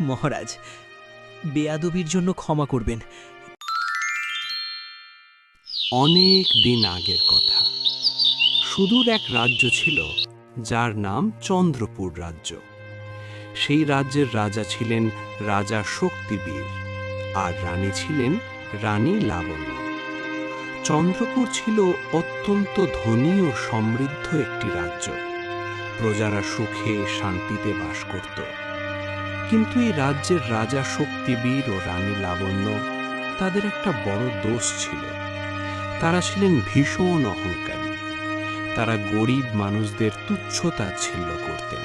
মহারাজ, বেয়াদবির জন্য ক্ষমা করবেন। অনেক দিন আগের কথা। সুদূর এক রাজ্য ছিল, যার নাম চন্দ্রপুর রাজ্য। সেই রাজ্যের রাজা ছিলেন রাজা শক্তিবীর, আর রানী ছিলেন রানী লাবণ্য। চন্দ্রপুর ছিল অত্যন্ত ধনী ও সমৃদ্ধ একটি রাজ্য। প্রজারা সুখে শান্তিতে বাস করত। কিন্তু এই রাজ্যের রাজা শক্তিবীর ও রানী লাবণ্য, তাদের একটা বড় দোষ ছিল। তারা ছিলেন ভীষণ অহংকারী। তারা গরিব মানুষদের তুচ্ছ-তাচ্ছিল্য করতেন।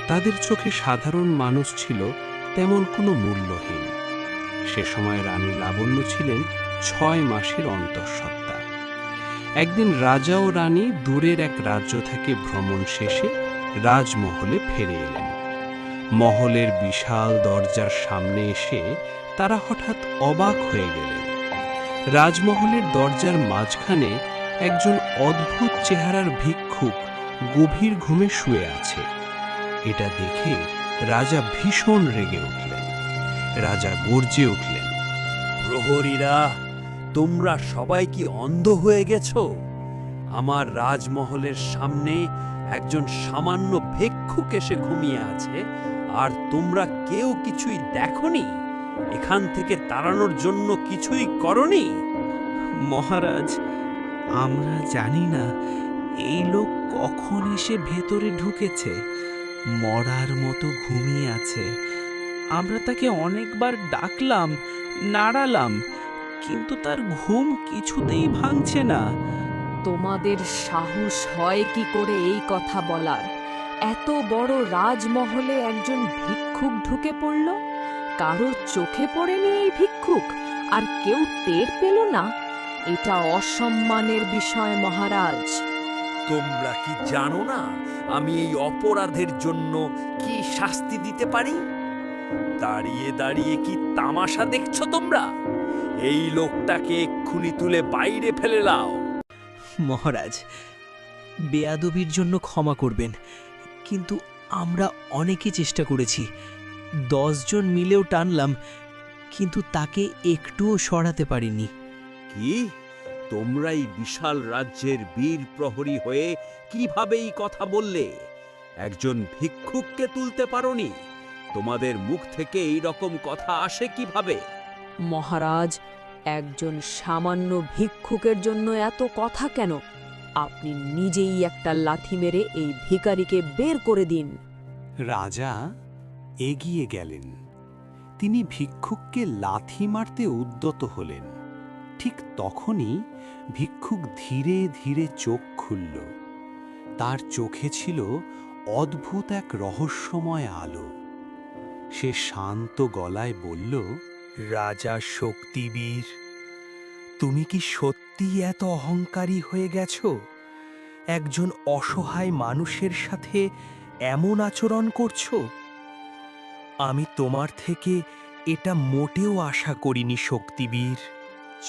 তাদের চোখে সাধারণ মানুষ ছিল তেমন কোনো মূল্যহীন। সে সময় রানী লাবণ্য ছিলেন 6 মাসের অন্তঃসত্ত্বা। একদিন রাজা ও রানী দূরের এক রাজ্য থেকে ভ্রমণ শেষে রাজমহলে ফিরে এলেন। মহলের বিশাল দরজার সামনে এসে তারা হঠাৎ অবাক হয়ে গেলেন। রাজমহলের দরজার মাঝখানে একজন অদ্ভুত চেহারার ভিক্ষুক গভীর ঘুমে শুয়ে আছে। এটা দেখে রাজা ভীষণ রেগে উঠলেন। রাজা গর্জে উঠলেন, প্রহরীরা, তোমরা সবাই কি অন্ধ হয়ে গেছো? আমার রাজমহলের সামনে একজন সামান্য ভিক্ষুক এসে ঘুমিয়ে আছে, আর তোমরা কেউ কিছুই দেখোনি? এখান থেকে তাড়ানোর জন্য কিছুই করনি? মহারাজ, আমরা জানি না এই লোক কখন এসে ভেতরে ঢুকেছে। মরার মতো ঘুমিয়ে আছে। আমরা তাকে অনেকবার ডাকলাম, নাড়ালাম, কিন্তু তার ঘুম কিছুতেই ভাঙছে না। তোমাদের সাহস হয় কি করে এই কথা বলার? এত বড় রাজমহলে একজন ভিক্ষুক ঢুকে পড়ল। কারো চোখে পড়েনি এই ভিক্ষুক, আর কেউ টের পেল না? এটা অসম্মানের বিষয় মহারাজ। তোমরা কি জানো না আমি এই অপরাধের জন্য কি শাস্তি দিতে পারি? দাঁড়িয়ে দাঁড়িয়ে কি তামাশা দেখছো তোমরা? এই লোকটাকে এক্ষুনি তুলে বাইরে ফেলে দাও। মহারাজ, বেয়াদবির জন্য ক্ষমা করবেন, কিন্তু আমরা অনেকে চেষ্টা করেছি। 10 জন মিলেও টানলাম, কিন্তু তাকে একটুও সরাতে পারিনি। কি? তোমরা এই বিশাল রাজ্যের বীর প্রহরী হয়ে কিভাবে এই কথা বললে? একজন ভিক্ষুককে তুলতে পারোনি? তোমাদের মুখ থেকে এই রকম কথা আসে কিভাবে? মহারাজ, একজন সামান্য ভিক্ষুকের জন্য এত কথা কেন? আপনি নিজেই একটা লাথি মেরে এই ভিখারিকে বের করে দিন। রাজা এগিয়ে গেলেন। তিনি ভিক্ষুককে লাথি মারতে উদ্যত হলেন। ঠিক তখনই ভিক্ষুক ধীরে ধীরে চোখ খুলল। তার চোখে ছিল অদ্ভুত এক রহস্যময় আলো। সে শান্ত গলায় বলল, রাজা শক্তিবীর, তুমি কি সত্যি এত অহংকারী হয়ে গেছো? একজন অসহায় মানুষের সাথে এমন আচরণ করছো? আমি তোমার থেকে এটা মোটেও আশা করিনি শক্তিবীর।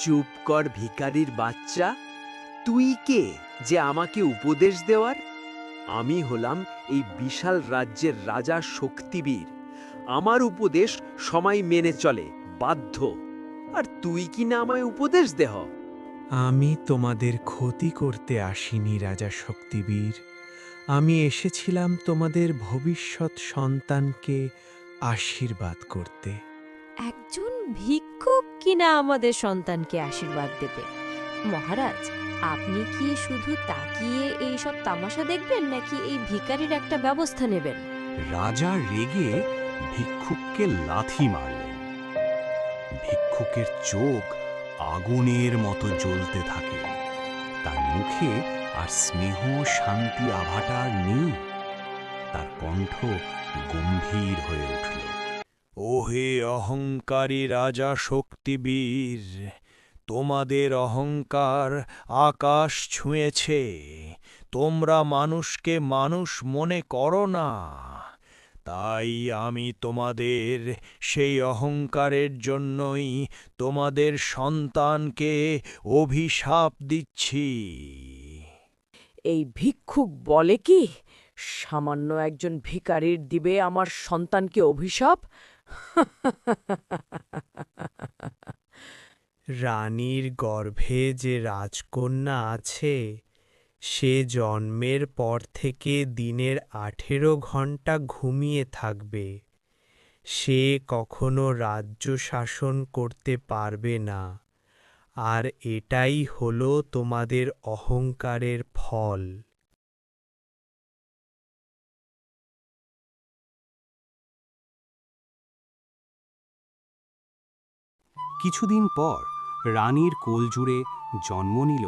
চুপ কর ভিখারির বাচ্চা। তুই কে যে আমাকে উপদেশ দেওয়ার? আমি হলাম এই বিশাল রাজ্যের রাজা শক্তিবীর। আমার উপদেশ সবাই মেনে চলে, বাধ্য। আর তুই কি না আমায় উপদেশ দেহ? আমি তোমাদের ক্ষতি করতে আসিনি রাজা শক্তিবীর। আমি এসেছিলাম তোমাদের ভবিষ্যৎ সন্তানকে আশীর্বাদ করতে। একজন ভিক্ষুক কিনা আমাদের সন্তানকে আশীর্বাদ দেবে? মহারাজ, আপনি কি শুধু তাকিয়ে এই সব তামাশা দেখবেন, নাকি এই ভিখারির একটা ব্যবস্থা নেবেন? রাজা রেগে ভিক্ষুককে লাথি মারলেন। ভিক্ষুকের চোখ আগুনের মতো জ্বলতে থাকে। তার মুখে আর স্নেহ শান্তি আভাটা আর নেই। তার কণ্ঠ গম্ভীর হয়ে উঠল। ওহে অহংকারী রাজা শক্তিবীর, তোমাদের অহংকার আকাশ ছুঁয়েছে। তোমরা মানুষকে মানুষ মনে করো না। তাই আমি তোমাদের সেই অহংকারের জন্যই তোমাদের সন্তানকে অভিশাপ দিচ্ছি। এই ভিক্ষুক বলে কি? সামান্য একজন ভিখারির দিবে আমার সন্তানকে অভিশাপ? রানীর গর্ভে যে রাজকন্যা আছে সে জন্মের পর থেকে দিনের 18 ঘন্টা ঘুমিয়ে থাকবে। সে কখনো রাজ্য শাসন করতে পারবে না। আর এটাই হলো তোমাদের অহংকারের ফল। কিছুদিন পর রানীর কোলজুড়ে জন্ম নিল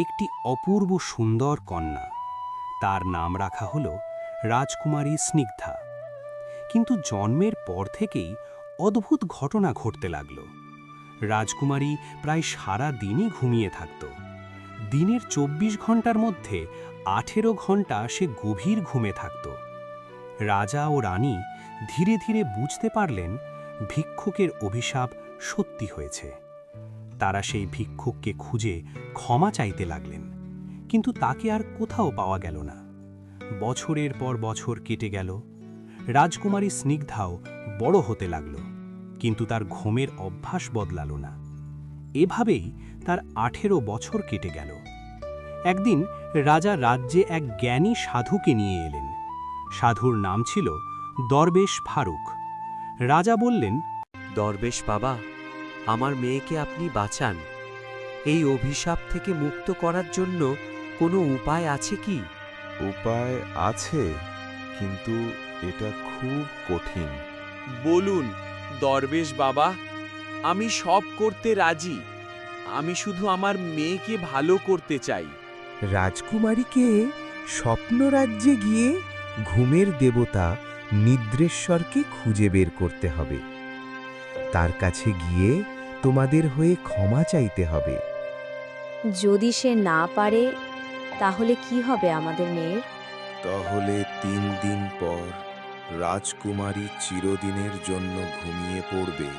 একটি অপূর্ব সুন্দর কন্যা। তার নাম রাখা হল রাজকুমারী স্নিগ্ধা। কিন্তু জন্মের পর থেকেই অদ্ভুত ঘটনা ঘটতে লাগল। রাজকুমারী প্রায় সারা দিনই ঘুমিয়ে থাকত। দিনের 24 ঘন্টার মধ্যে 18 ঘন্টা সে গভীর ঘুমে থাকত। রাজা ও রানী ধীরে ধীরে বুঝতে পারলেন ভিক্ষুকের অভিশাপ সত্যি হয়েছে। তারা সেই ভিক্ষুককে খুঁজে ক্ষমা চাইতে লাগলেন, কিন্তু তাকে আর কোথাও পাওয়া গেল না। বছরের পর বছর কেটে গেল। রাজকুমারী স্নিগ্ধাও বড় হতে লাগল, কিন্তু তার ঘুমের অভ্যাস বদলাল না। এভাবেই তার 18 বছর কেটে গেল। একদিন রাজা রাজ্যে এক জ্ঞানী সাধুকে নিয়ে এলেন। সাধুর নাম ছিল দরবেশ ফারুক। রাজা বললেন, দরবেশ বাবা, আমার মেয়েকে আপনি বাঁচান। এই অভিশাপ থেকে মুক্ত করার জন্য কোনো উপায় আছে কি? উপায় আছে, কিন্তু এটা খুব কঠিন। বলুন দরবেশ বাবা, আমি সব করতে রাজি। আমি শুধু আমার মেয়েকে ভালো করতে চাই। রাজকুমারীকে স্বপ্নরাজ্যে গিয়ে ঘুমের দেবতা নিদ্রেশ্বরকে খুঁজে বের করতে হবে। তার কাছে গিয়ে তোমাদের হয়ে ক্ষমা চাইতে হবে। যদি সে না পারে তাহলে কি হবে আমাদের মেয়ের? তাহলে 3 দিন পর রাজকুমারী চিরদিনের জন্য ঘুমিয়ে পড়বে।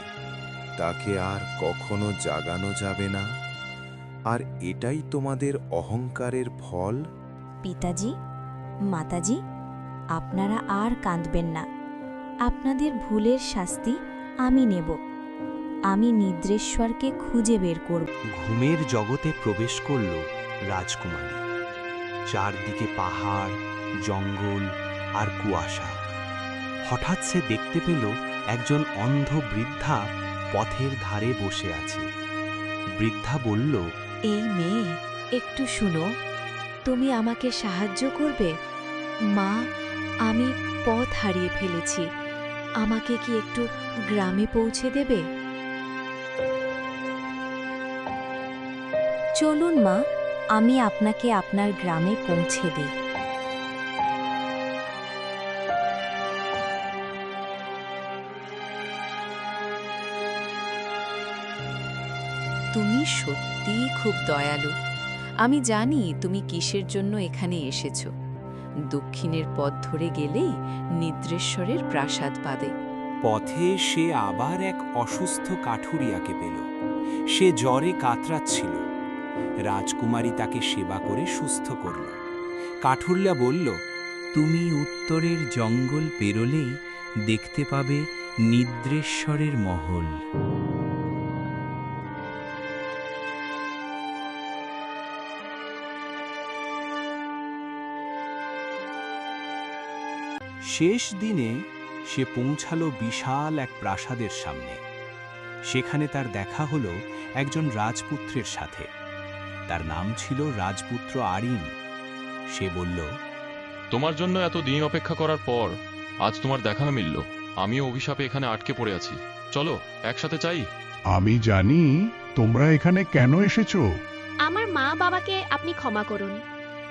তাকে আর কখনো জাগানো যাবে না। আর এটাই তোমাদের অহংকারের ফল। পিতাজি, মাতাজি, আপনারা আর কাঁদবেন না। আপনাদের ভুলের শাস্তি আমি নেব। আমি নিদ্রেশ্বরকে খুঁজে বের করব। ঘুমের জগতে প্রবেশ করল রাজকুমারী। চারদিকে পাহাড়, জঙ্গল আর কুয়াশা। হঠাৎ সে দেখতে পেল একজন অন্ধ বৃদ্ধা পথের ধারে বসে আছে। বৃদ্ধা বলল, এই মেয়ে, একটু শুনো, তুমি আমাকে সাহায্য করবে? মা, আমি পথ হারিয়ে ফেলেছি। আমাকে কি একটু গ্রামে পৌঁছে দেবে? চলুন মা, আমি আপনাকে আপনার গ্রামে পৌঁছে দিই। তুমি সত্যিই খুব দয়ালু। আমি জানি তুমি কিসের জন্য এখানে এসেছো। দক্ষিণের পথ ধরে গেলেই নিদ্রেশ্বরের প্রাসাদ পাবে। পথে সে আবার এক অসুস্থ কাঠুরিয়াকে পেল। সে জ্বরে কাতরাচ্ছিল। রাজকুমারী তাকে সেবা করে সুস্থ করল। কাঠুরিয়া বলল, তুমি উত্তরের জঙ্গল পেরোলেই দেখতে পাবে নিদ্রেশ্বরের মহল। শেষ দিনে সে পৌঁছালো বিশাল এক প্রাসাদের সামনে। সেখানে তার দেখা হলো একজন রাজপুত্রের সাথে। তার নাম ছিল রাজপুত্র আরিন। সে বলল, তোমার জন্য এত দিন অপেক্ষা করার পর আজ তোমার দেখা মিলল। আমিও অভিশাপে এখানে আটকে পড়ে আছি। চলো একসাথে চাই। আমি জানি তোমরা এখানে কেন এসেছো। আমার মা বাবাকে আপনি ক্ষমা করুন।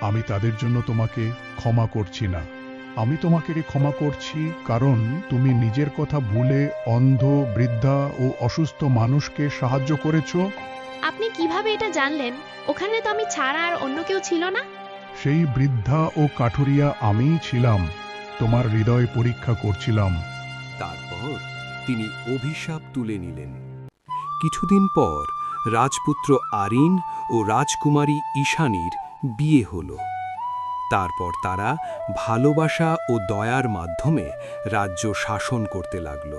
আমি তাদের জন্য তোমাকে ক্ষমা করছি না। আমি তোমাকে ক্ষমা করছি কারণ তুমি নিজের কথা ভুলে অন্ধ, বৃদ্ধা ও অসুস্থ মানুষকে সাহায্য করেছো। আপনি কিভাবে এটা জানলেন? ওখানে তো আমি ছাড়া আর অন্য কেউ ছিল না। সেই বৃদ্ধা ও কাঠুরিয়া আমিই ছিলাম। তোমার হৃদয় পরীক্ষা করছিলাম। তারপর তিনি অভিশাপ তুলে নিলেন। কিছুদিন পর রাজপুত্র আরিন ও রাজকুমারী ঈশানীর বিয়ে হল। তারপর তারা ভালোবাসা ও দয়ার মাধ্যমে রাজ্য শাসন করতে লাগল।